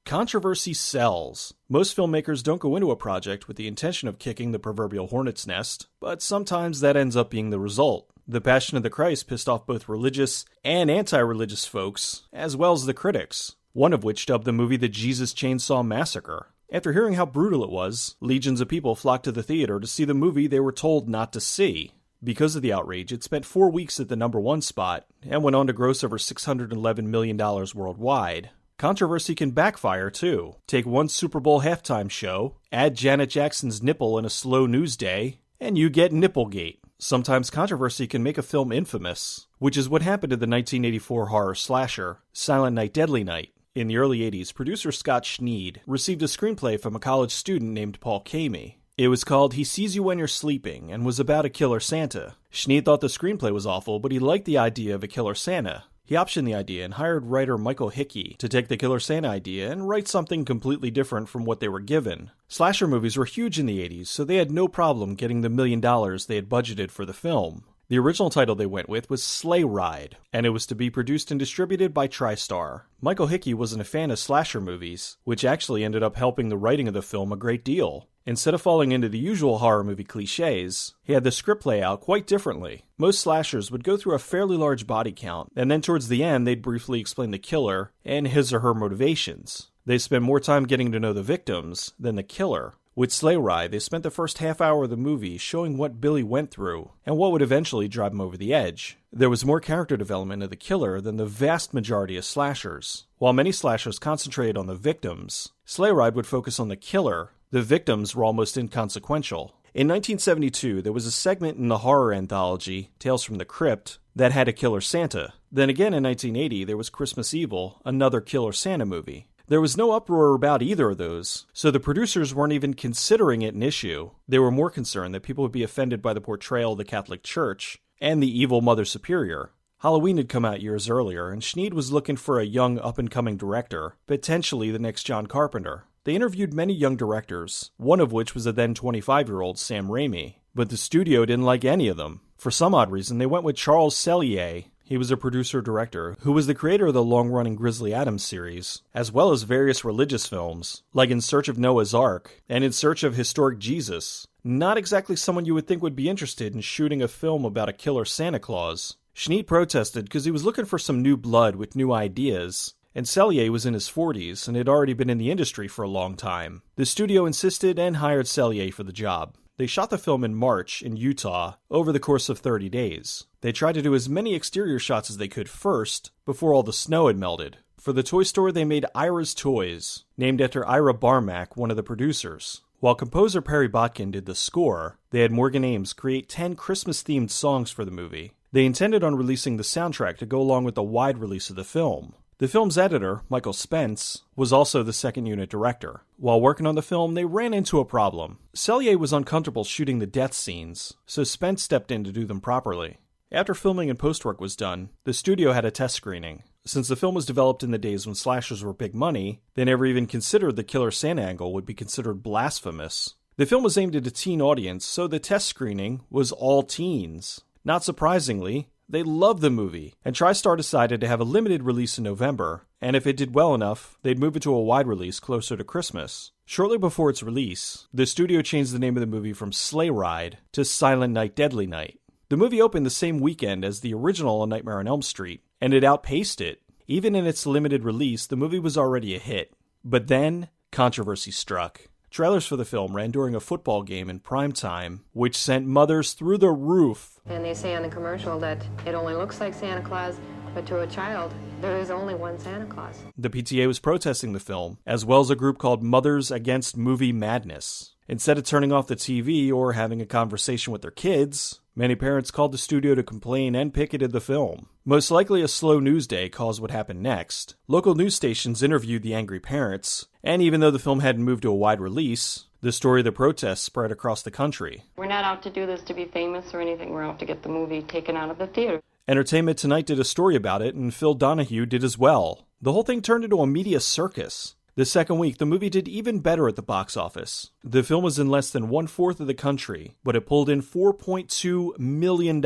Controversy sells. Most filmmakers don't go into a project with the intention of kicking the proverbial hornet's nest, but sometimes that ends up being the result. The Passion of the Christ pissed off both religious and anti-religious folks, as well as the critics, one of which dubbed the movie the Jesus Chainsaw Massacre. After hearing how brutal it was, legions of people flocked to the theater to see the movie they were told not to see. Because of the outrage, it spent 4 weeks at the #1 spot, and went on to gross over $611 million worldwide. Controversy can backfire, too. Take one Super Bowl halftime show, add Janet Jackson's nipple in a slow news day, and you get Nipplegate. Sometimes controversy can make a film infamous, which is what happened to the 1984 horror slasher, Silent Night, Deadly Night. In the early 80s, producer Scott Schneed received a screenplay from a college student named Paul Kamey. It was called He Sees You When You're Sleeping and was about a killer Santa. Schneed thought the screenplay was awful, but he liked the idea of a killer Santa. He optioned the idea and hired writer Michael Hickey to take the Killer Santa idea and write something completely different from what they were given. Slasher movies were huge in the 80s, so they had no problem getting the $1 million they had budgeted for the film. The original title they went with was Sleigh Ride, and it was to be produced and distributed by TRISTAR. Michael Hickey wasn't a fan of slasher movies, which actually ended up helping the writing of the film a great deal. Instead of falling into the usual horror movie cliches, he had the script play out quite differently. Most slashers would go through a fairly large body count, and then towards the end they'd briefly explain the killer and his or her motivations. They spend more time getting to know the victims than the killer. With Sleigh Ride, they spent the first half hour of the movie showing what Billy went through, and what would eventually drive him over the edge. There was more character development of the killer than the vast majority of slashers. While many slashers concentrated on the victims, Sleigh Ride would focus on the killer. The victims were almost inconsequential. In 1972, there was a segment in the horror anthology, Tales from the Crypt, that had a killer Santa. Then again in 1980, there was Christmas Evil, another killer Santa movie. There was no uproar about either of those, so the producers weren't even considering it an issue. They were more concerned that people would be offended by the portrayal of the Catholic Church and the evil Mother Superior. Halloween had come out years earlier, and Schneed was looking for a young up-and-coming director, potentially the next John Carpenter. They interviewed many young directors, one of which was a then 25-year-old Sam Raimi, but the studio didn't like any of them. For some odd reason, they went with Charles Sellier. He was a producer-director who was the creator of the long-running Grizzly Adams series, as well as various religious films, like In Search of Noah's Ark and In Search of Historic Jesus. Not exactly someone you would think would be interested in shooting a film about a killer Santa Claus. Schneed protested because he was looking for some new blood with new ideas, and Sellier was in his 40s and had already been in the industry for a long time. The studio insisted and hired Sellier for the job. They shot the film in March in Utah over the course of 30 days. They tried to do as many exterior shots as they could first, before all the snow had melted. For the toy store, they made Ira's Toys, named after Ira Barmak, one of the producers. While composer Perry Botkin did the score, they had Morgan Ames create 10 Christmas-themed songs for the movie. They intended on releasing the soundtrack to go along with the wide release of the film. The film's editor, Michael Spence, was also the second unit director. While working on the film, they ran into a problem. Sellier was uncomfortable shooting the death scenes, so Spence stepped in to do them properly. After filming and post-work was done, the studio had a test screening. Since the film was developed in the days when slashers were big money, they never even considered the killer Santa angle would be considered blasphemous. The film was aimed at a teen audience, so the test screening was all teens. Not surprisingly, they loved the movie, and TriStar decided to have a limited release in November, and if it did well enough, they'd move it to a wide release closer to Christmas. Shortly before its release, the studio changed the name of the movie from Sleigh Ride to Silent Night, Deadly Night. The movie opened the same weekend as the original A Nightmare on Elm Street, and it outpaced it. Even in its limited release, the movie was already a hit. But then, controversy struck. Trailers for the film ran during a football game in prime time, which sent mothers through the roof. And they say on the commercial that it only looks like Santa Claus, but to a child, there is only one Santa Claus. The PTA was protesting the film, as well as a group called Mothers Against Movie Madness. Instead of turning off the TV or having a conversation with their kids, many parents called the studio to complain and picketed the film. Most likely a slow news day caused what happened next. Local news stations interviewed the angry parents, and even though the film hadn't moved to a wide release, the story of the protests spread across the country. We're not out to do this to be famous or anything. We're out to get the movie taken out of the theater. Entertainment Tonight did a story about it, and Phil Donahue did as well. The whole thing turned into a media circus. The second week, the movie did even better at the box office. The film was in less than 1/4 of the country, but it pulled in $4.2 million.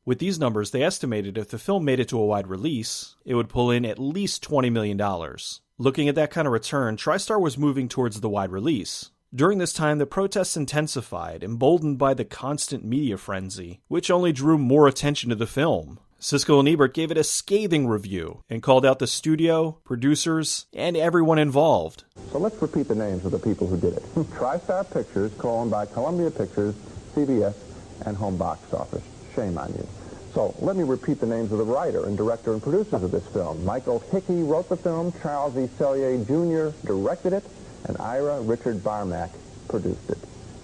With these numbers, they estimated if the film made it to a wide release, it would pull in at least $20 million. Looking at that kind of return, TriStar was moving towards the wide release. During this time, the protests intensified, emboldened by the constant media frenzy, which only drew more attention to the film. Siskel and Ebert gave it a scathing review and called out the studio, producers, and everyone involved. So let's repeat the names of the people who did it. TriStar Pictures, co-owned by Columbia Pictures, CBS, and Home Box Office. Shame on you. So let me repeat the names of the writer and director and producers of this film. Michael Hickey wrote the film, Charles E. Sellier Jr. directed it, and Ira Richard Barmack produced it.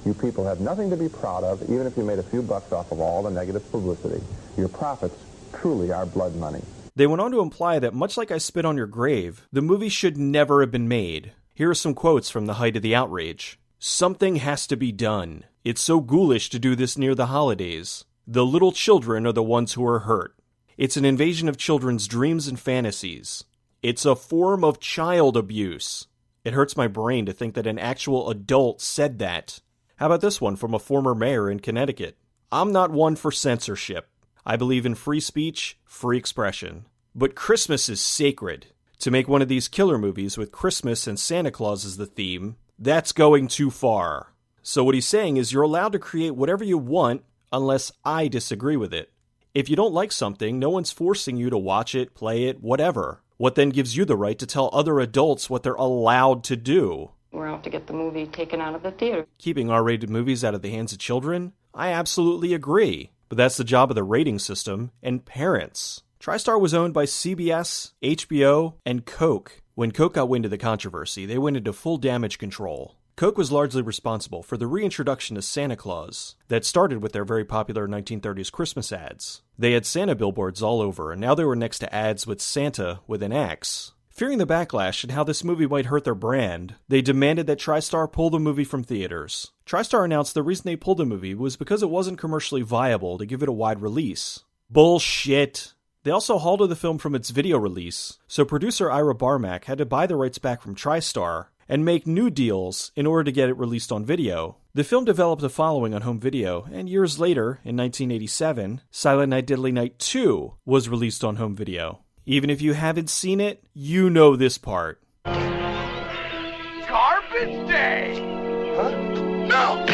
You people have nothing to be proud of, even if you made a few bucks off of all the negative publicity. Your profits truly are blood money. They went on to imply that much like I Spit on Your Grave, the movie should never have been made. Here are some quotes from the height of the outrage. "Something has to be done. It's so ghoulish to do this near the holidays. The little children are the ones who are hurt. It's an invasion of children's dreams and fantasies. It's a form of child abuse. It hurts my brain to think that an actual adult said that." How about this one from a former mayor in Connecticut? "I'm not one for censorship. I believe in free speech, free expression. But Christmas is sacred. To make one of these killer movies with Christmas and Santa Claus as the theme, that's going too far." So what he's saying is you're allowed to create whatever you want unless I disagree with it. If you don't like something, no one's forcing you to watch it, play it, whatever. What then gives you the right to tell other adults what they're allowed to do? We're out to get the movie taken out of the theater. Keeping R-rated movies out of the hands of children? I absolutely agree. But that's the job of the rating system and parents. TriStar was owned by CBS, HBO, and Coke. When Coke got wind of the controversy, they went into full damage control. Coke was largely responsible for the reintroduction of Santa Claus that started with their very popular 1930s Christmas ads. They had Santa billboards all over, and now they were next to ads with Santa with an X. Fearing the backlash and how this movie might hurt their brand, they demanded that TriStar pull the movie from theaters. TriStar announced the reason they pulled the movie was because it wasn't commercially viable to give it a wide release. Bullshit! They also halted the film from its video release, so producer Ira Barmack had to buy the rights back from TriStar and make new deals in order to get it released on video. The film developed a following on home video, and years later, in 1987, Silent Night, Deadly Night 2 was released on home video. Even if you haven't seen it, you know this part. Garbage day! Huh? No!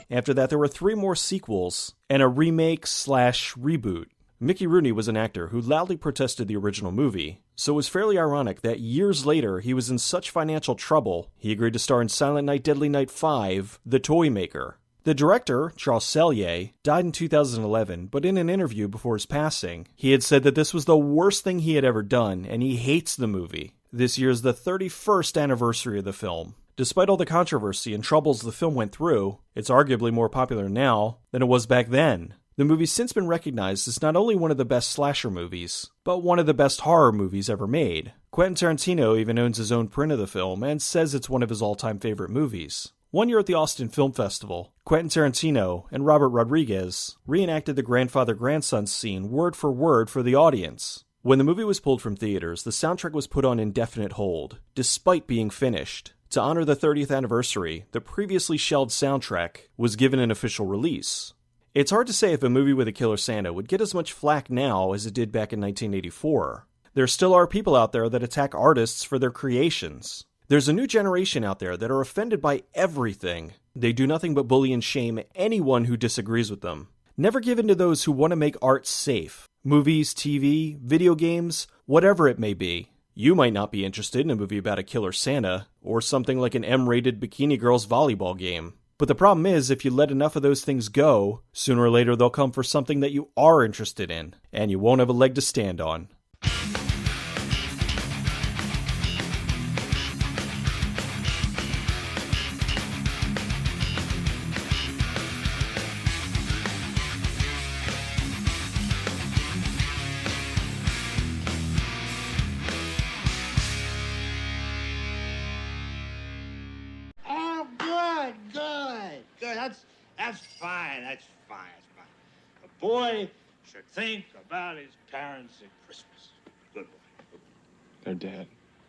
After that, there were 3 more sequels and a remake/reboot. Mickey Rooney was an actor who loudly protested the original movie, so it was fairly ironic that years later he was in such financial trouble, he agreed to star in Silent Night, Deadly Night 5, The Toy Maker. The director, Charles Sellier, died in 2011, but in an interview before his passing, he had said that this was the worst thing he had ever done, and he hates the movie. This year is the 31st anniversary of the film. Despite all the controversy and troubles the film went through, it's arguably more popular now than it was back then. The movie's since been recognized as not only one of the best slasher movies, but one of the best horror movies ever made. Quentin Tarantino even owns his own print of the film and says it's one of his all-time favorite movies. One year at the Austin Film Festival, Quentin Tarantino and Robert Rodriguez reenacted the grandfather-grandson scene word for the audience. When the movie was pulled from theaters, the soundtrack was put on indefinite hold, despite being finished. To honor the 30th anniversary, the previously shelved soundtrack was given an official release. It's hard to say if a movie with a killer Santa would get as much flack now as it did back in 1984. There still are people out there that attack artists for their creations. There's a new generation out there that are offended by everything. They do nothing but bully and shame anyone who disagrees with them. Never give in to those who want to make art safe. Movies, TV, video games, whatever it may be. You might not be interested in a movie about a killer Santa, or something like an M-rated Bikini Girls volleyball game. But the problem is, if you let enough of those things go, sooner or later they'll come for something that you are interested in, and you won't have a leg to stand on. That's fine. That's fine. A boy should think about his parents at Christmas. Good boy. They're dead.